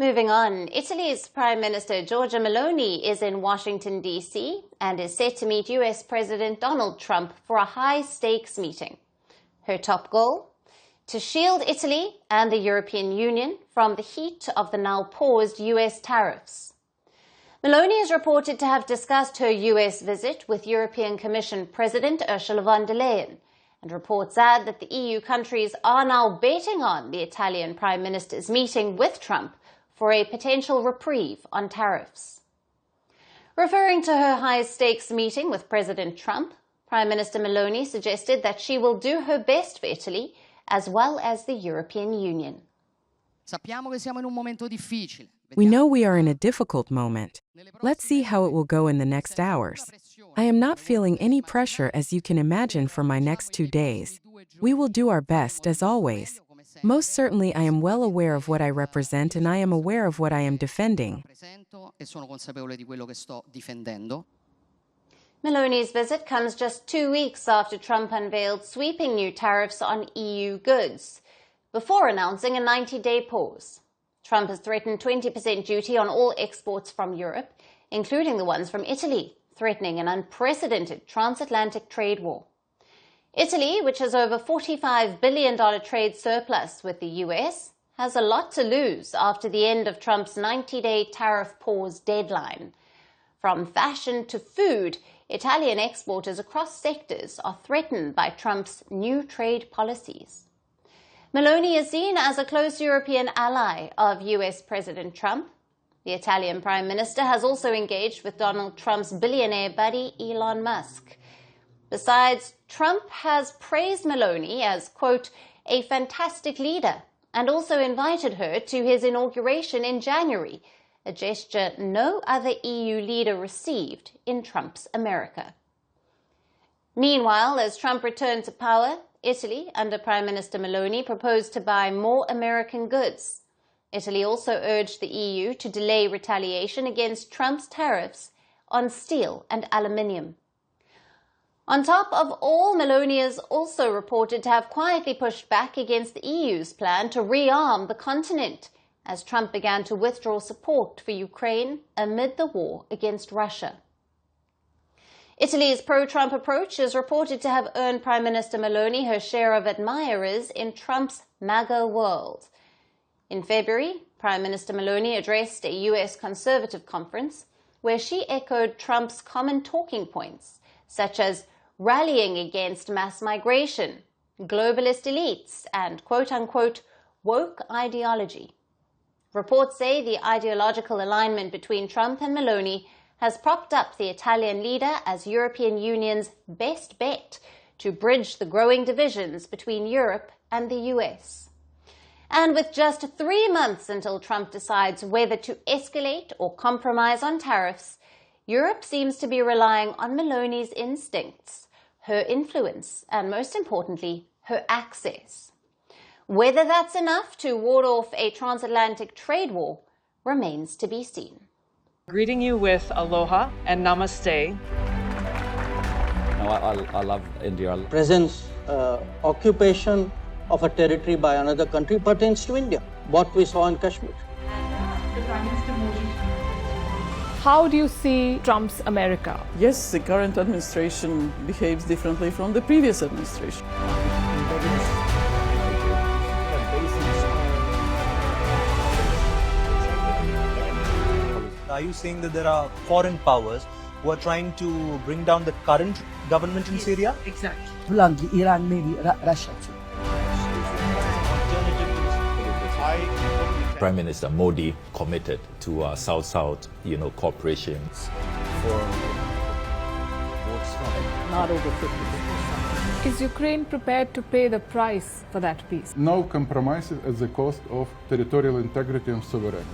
Moving on, Italy's Prime Minister Giorgia Meloni is in Washington, D.C. and is set to meet U.S. President Donald Trump for a high-stakes meeting. Her top goal? To shield Italy and the European Union from the heat of the now paused U.S. tariffs. Meloni is reported to have discussed her U.S. visit with European Commission President Ursula von der Leyen, and reports add that the EU countries are now betting on the Italian Prime Minister's meeting with Trump for a potential reprieve on tariffs. Referring to her high-stakes meeting with President Trump, Prime Minister Meloni suggested that she will do her best for Italy as well as the European Union. We know we are in a difficult moment. Let's see how it will go in the next hours. I am not feeling any pressure, as you can imagine, for my next 2 days. We will do our best, as always. Most certainly, I am well aware of what I represent, and I am aware of what I am defending. Meloni's visit comes just 2 weeks after Trump unveiled sweeping new tariffs on EU goods, before announcing a 90-day pause. Trump has threatened 20% duty on all exports from Europe, including the ones from Italy, threatening an unprecedented transatlantic trade war. Italy, which has over $45 billion trade surplus with the US, has a lot to lose after the end of Trump's 90-day tariff pause deadline. From fashion to food, Italian exporters across sectors are threatened by Trump's new trade policies. Meloni is seen as a close European ally of US President Trump. The Italian Prime Minister has also engaged with Donald Trump's billionaire buddy Elon Musk. Besides, Trump has praised Meloni as, quote, a fantastic leader, and also invited her to his inauguration in January, a gesture no other EU leader received in Trump's America. Meanwhile, as Trump returned to power, Italy, under Prime Minister Meloni, proposed to buy more American goods. Italy also urged the EU to delay retaliation against Trump's tariffs on steel and aluminium. On top of all, Meloni is also reported to have quietly pushed back against the EU's plan to rearm the continent as Trump began to withdraw support for Ukraine amid the war against Russia. Italy's pro-Trump approach is reported to have earned Prime Minister Meloni her share of admirers in Trump's MAGA world. In February, Prime Minister Meloni addressed a US conservative conference where she echoed Trump's common talking points, such as rallying against mass migration, globalist elites, and quote-unquote woke ideology. Reports say the ideological alignment between Trump and Meloni has propped up the Italian leader as European Union's best bet to bridge the growing divisions between Europe and the US. And with just 3 months until Trump decides whether to escalate or compromise on tariffs, Europe seems to be relying on Meloni's instincts, her influence, and most importantly, her access. Whether that's enough to ward off a transatlantic trade war remains to be seen. Greeting you with aloha and namaste. I love India. Presence, occupation of a territory by another country pertains to India, what we saw in Kashmir. The Prime Minister Modi. How do you see Trump's America? Yes, the current administration behaves differently from the previous administration. Are you saying that there are foreign powers who are trying to bring down the current government in Syria? Exactly. Bluntly, Iran, maybe Russia too. Prime Minister Modi committed to South-South, cooperation. Not over 50%. Is Ukraine prepared to pay the price for that peace? No compromises at the cost of territorial integrity and sovereignty.